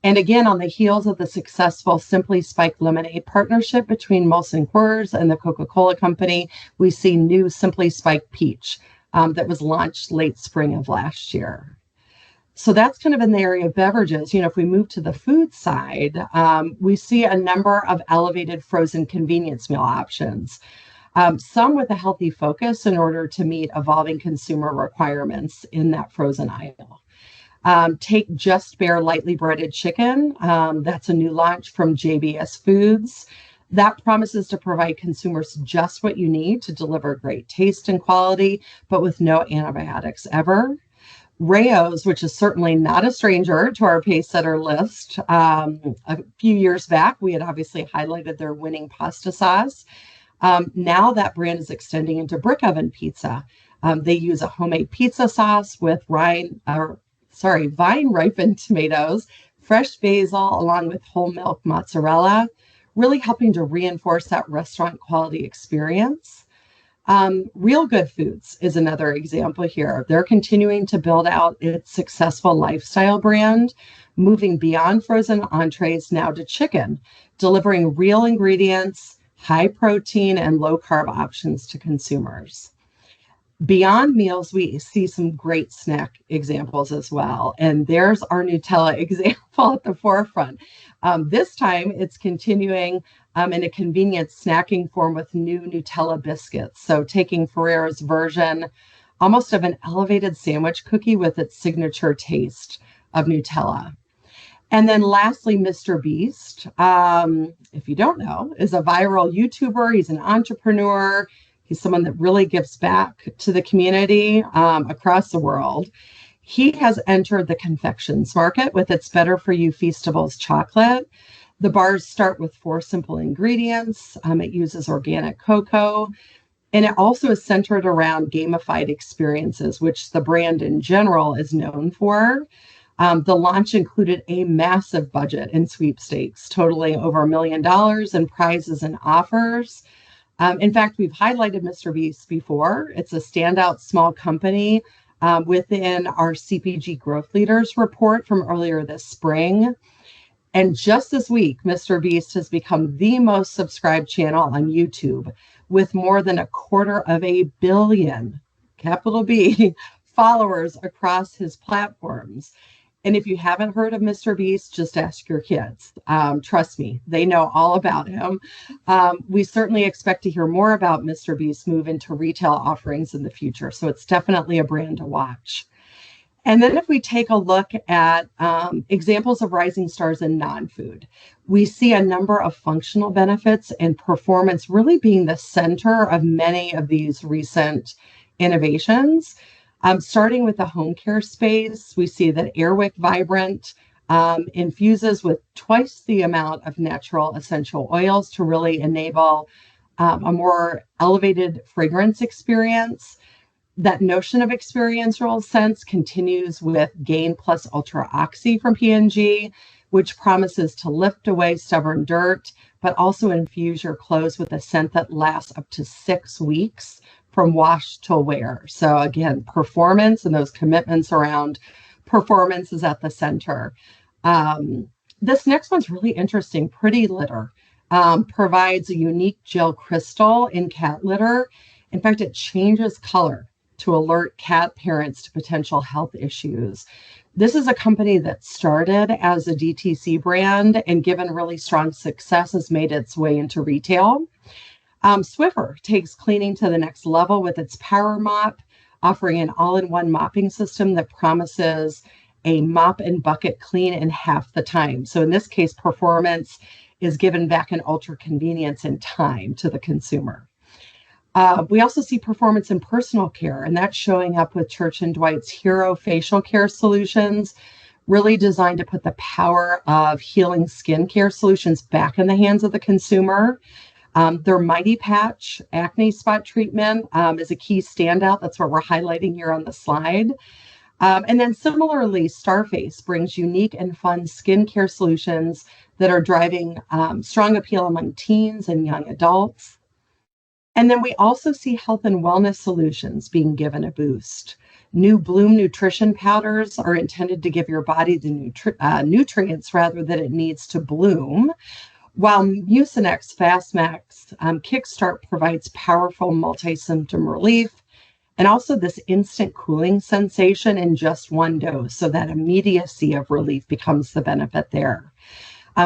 Speaker 2: And again, on the heels of the successful Simply Spiked Lemonade partnership between Molson Coors and the Coca-Cola Company, we see new Simply Spiked Peach that was launched late spring of last year. So that's kind of in the area of beverages. If we move to the food side, we see a number of elevated frozen convenience meal options, some with a healthy focus in order to meet evolving consumer requirements in that frozen aisle. Take Just Bare Lightly Breaded Chicken. That's a new launch from JBS Foods. That promises to provide consumers just what you need to deliver great taste and quality, but with no antibiotics ever. Rao's, which is certainly not a stranger to our Pacesetter list. A few years back, we had obviously highlighted their winning pasta sauce. Now that brand is extending into brick oven pizza. They use a homemade pizza sauce with vine-ripened tomatoes, fresh basil, along with whole milk mozzarella, really helping to reinforce that restaurant quality experience. Real Good Foods is another example here. They're continuing to build out its successful lifestyle brand, moving beyond frozen entrees now to chicken, delivering real ingredients, high protein, and low carb options to consumers. Beyond meals, we see some great snack examples as well. And there's our Nutella example at the forefront. This time, it's continuing in a convenient snacking form with new Nutella biscuits. So taking Ferrero's version almost of an elevated sandwich cookie with its signature taste of Nutella. And then lastly, Mr. Beast, if you don't know, is a viral YouTuber. He's an entrepreneur. He's someone that really gives back to the community across the world. He has entered the confections market with its Better For You Feastables chocolate. The bars start with 4 simple ingredients. It uses organic cocoa. And it also is centered around gamified experiences, which the brand in general is known for. The launch included a massive budget in sweepstakes, totaling over $1 million in prizes and offers. In fact, we've highlighted Mr. Beast before. It's a standout small company within our CPG Growth Leaders report from earlier this spring. And just this week, Mr. Beast has become the most subscribed channel on YouTube with more than 250 million, capital B, followers across his platforms. And if you haven't heard of Mr. Beast, just ask your kids. Trust me, they know all about him. We certainly expect to hear more about Mr. Beast's move into retail offerings in the future. So it's definitely a brand to watch. And then if we take a look at examples of rising stars in non-food, we see a number of functional benefits and performance really being the center of many of these recent innovations. Starting with the home care space, we see that Airwick Vibrant infuses with twice the amount of natural essential oils to really enable a more elevated fragrance experience. That notion of experiential sense continues with Gain Plus Ultra Oxy from P&G, which promises to lift away stubborn dirt, but also infuse your clothes with a scent that lasts up to 6 weeks from wash till wear. So again, performance and those commitments around performance is at the center. This next one's really interesting. Pretty Litter provides a unique gel crystal in cat litter. In fact, it changes color to alert cat parents to potential health issues. This is a company that started as a DTC brand and given really strong success has made its way into retail. Swiffer takes cleaning to the next level with its Power Mop, offering an all-in-one mopping system that promises a mop and bucket clean in half the time. So in this case, performance is given back in ultra convenience and time to the consumer. We also see performance in personal care, and that's showing up with Church & Dwight's Hero Facial Care Solutions, really designed to put the power of healing skincare solutions back in the hands of the consumer. Their Mighty Patch acne spot treatment is a key standout. That's what we're highlighting here on the slide. And then similarly, Starface brings unique and fun skincare solutions that are driving strong appeal among teens and young adults. And then we also see health and wellness solutions being given a boost. New Bloom nutrition powders are intended to give your body the nutrients rather that it needs to bloom, while Mucinex Fastmax Kickstart provides powerful multi-symptom relief and also this instant cooling sensation in just one dose. So that immediacy of relief becomes the benefit there.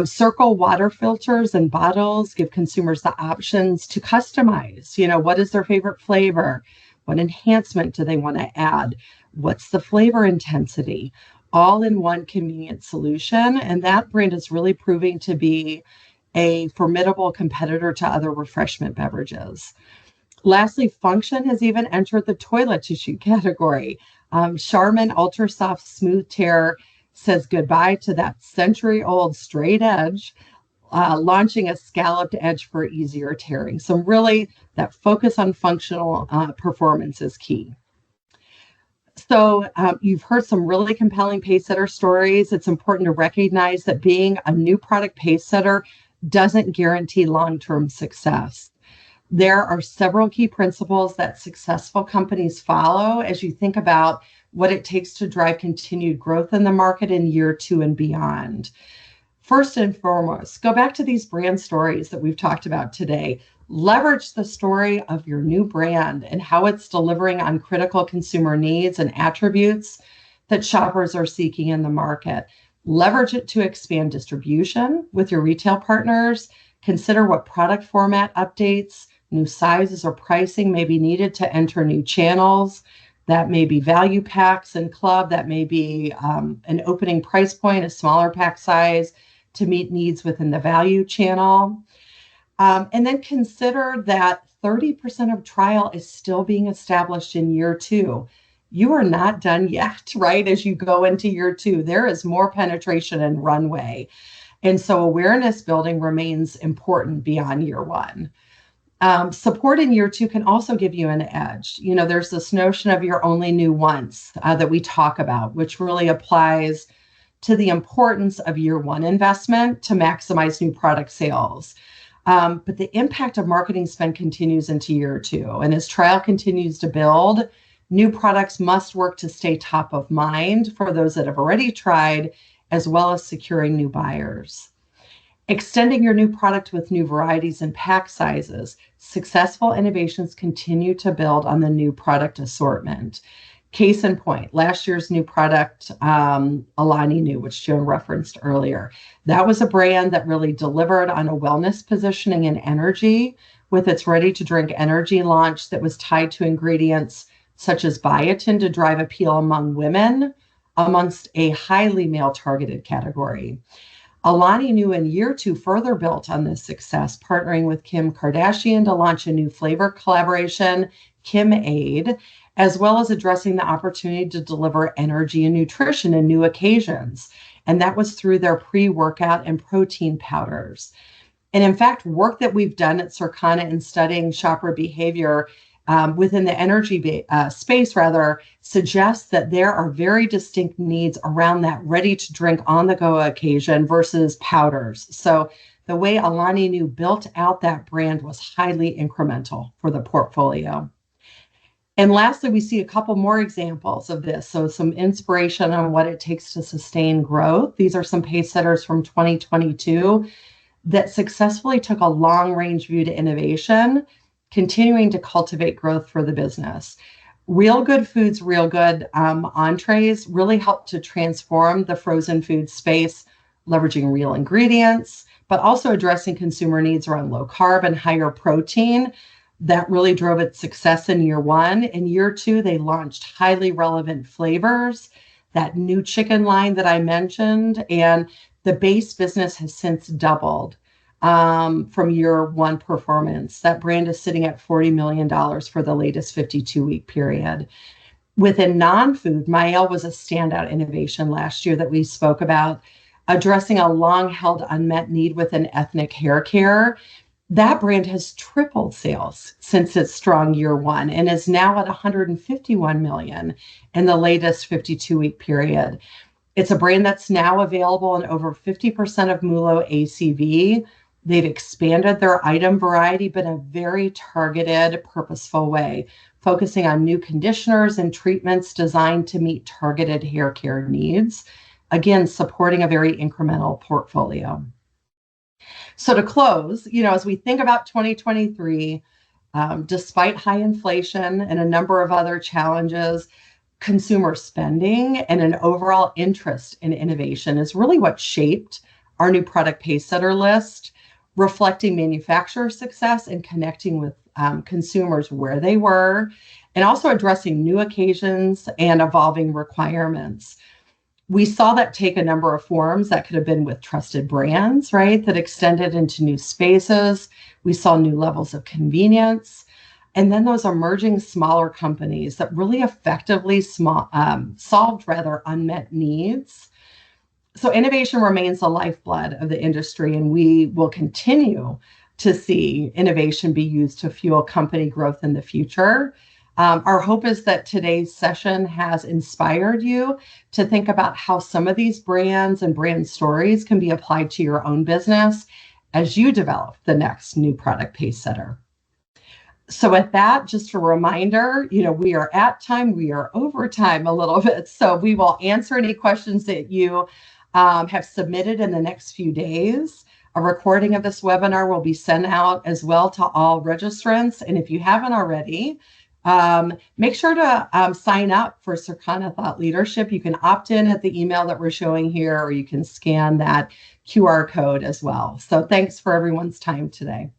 Speaker 2: Circle water filters and bottles give consumers the options to customize. What is their favorite flavor? What enhancement do they want to add? What's the flavor intensity? All in one convenient solution. And that brand is really proving to be a formidable competitor to other refreshment beverages. Lastly, function has even entered the toilet tissue category. Charmin Ultra Soft Smooth Tear says goodbye to that century-old straight edge, launching a scalloped edge for easier tearing. So really, that focus on functional performance is key. So you've heard some really compelling pacesetter stories. It's important to recognize that being a new product pacesetter doesn't guarantee long-term success. There are several key principles that successful companies follow as you think about what it takes to drive continued growth in the market in year 2 and beyond. First and foremost, go back to these brand stories that we've talked about today. Leverage the story of your new brand and how it's delivering on critical consumer needs and attributes that shoppers are seeking in the market. Leverage it to expand distribution with your retail partners. Consider what product format updates, new sizes or pricing may be needed to enter new channels. That may be value packs and club. That may be an opening price point, a smaller pack size to meet needs within the value channel. And then consider that 30% of trial is still being established in year 2. You are not done yet, right? As you go into year 2, there is more penetration and runway. And so awareness building remains important beyond year 1. Support in year 2 can also give you an edge. There's this notion of you're only new once that we talk about, which really applies to the importance of year 1 investment to maximize new product sales. But the impact of marketing spend continues into year 2. And as trial continues to build, new products must work to stay top of mind for those that have already tried, as well as securing new buyers. Extending your new product with new varieties and pack sizes. Successful innovations continue to build on the new product assortment. Case in point, last year's new product, Alani Nu, which Joan referenced earlier. That was a brand that really delivered on a wellness positioning and energy with its ready-to-drink energy launch that was tied to ingredients such as biotin to drive appeal among women amongst a highly male-targeted category. Alani Nu in year 2 further built on this success, partnering with Kim Kardashian to launch a new flavor collaboration, Kim Aid, as well as addressing the opportunity to deliver energy and nutrition in new occasions. And that was through their pre-workout and protein powders. And in fact, work that we've done at Circana in studying shopper behavior within the energy space, suggests that there are very distinct needs around that ready-to-drink on-the-go occasion versus powders. So the way Alani Nu built out that brand was highly incremental for the portfolio. And lastly, we see a couple more examples of this. So some inspiration on what it takes to sustain growth. These are some pace setters from 2022 that successfully took a long-range view to innovation, continuing to cultivate growth for the business. Real Good Foods, Real Good entrees really helped to transform the frozen food space, leveraging real ingredients, but also addressing consumer needs around low carb and higher protein. That really drove its success in year 1. In year 2, they launched highly relevant flavors, that new chicken line that I mentioned, and the base business has since doubled from year 1 performance. That brand is sitting at $40 million for the latest 52-week period. Within non-food, Mael was a standout innovation last year that we spoke about, addressing a long-held unmet need within ethnic hair care. That brand has tripled sales since its strong year 1 and is now at $151 million in the latest 52-week period. It's a brand that's now available in over 50% of MULO ACV. They've expanded their item variety, but in a very targeted, purposeful way, focusing on new conditioners and treatments designed to meet targeted hair care needs. Again, supporting a very incremental portfolio. So to close, as we think about 2023, despite high inflation and a number of other challenges, consumer spending and an overall interest in innovation is really what shaped our new product pacesetter list, reflecting manufacturer success and connecting with consumers where they were, and also addressing new occasions and evolving requirements. We saw that take a number of forms. That could have been with trusted brands, right, that extended into new spaces. We saw new levels of convenience. And then those emerging smaller companies that really effectively solved unmet needs. So innovation remains the lifeblood of the industry, and we will continue to see innovation be used to fuel company growth in the future. Our hope is that today's session has inspired you to think about how some of these brands and brand stories can be applied to your own business as you develop the next new product pacesetter. So with that, just a reminder, we are at time, we are over time a little bit. So we will answer any questions that you have submitted in the next few days. A recording of this webinar will be sent out as well to all registrants. And if you haven't already, make sure to sign up for Circana Thought Leadership. You can opt in at the email that we're showing here, or you can scan that QR code as well. So thanks for everyone's time today.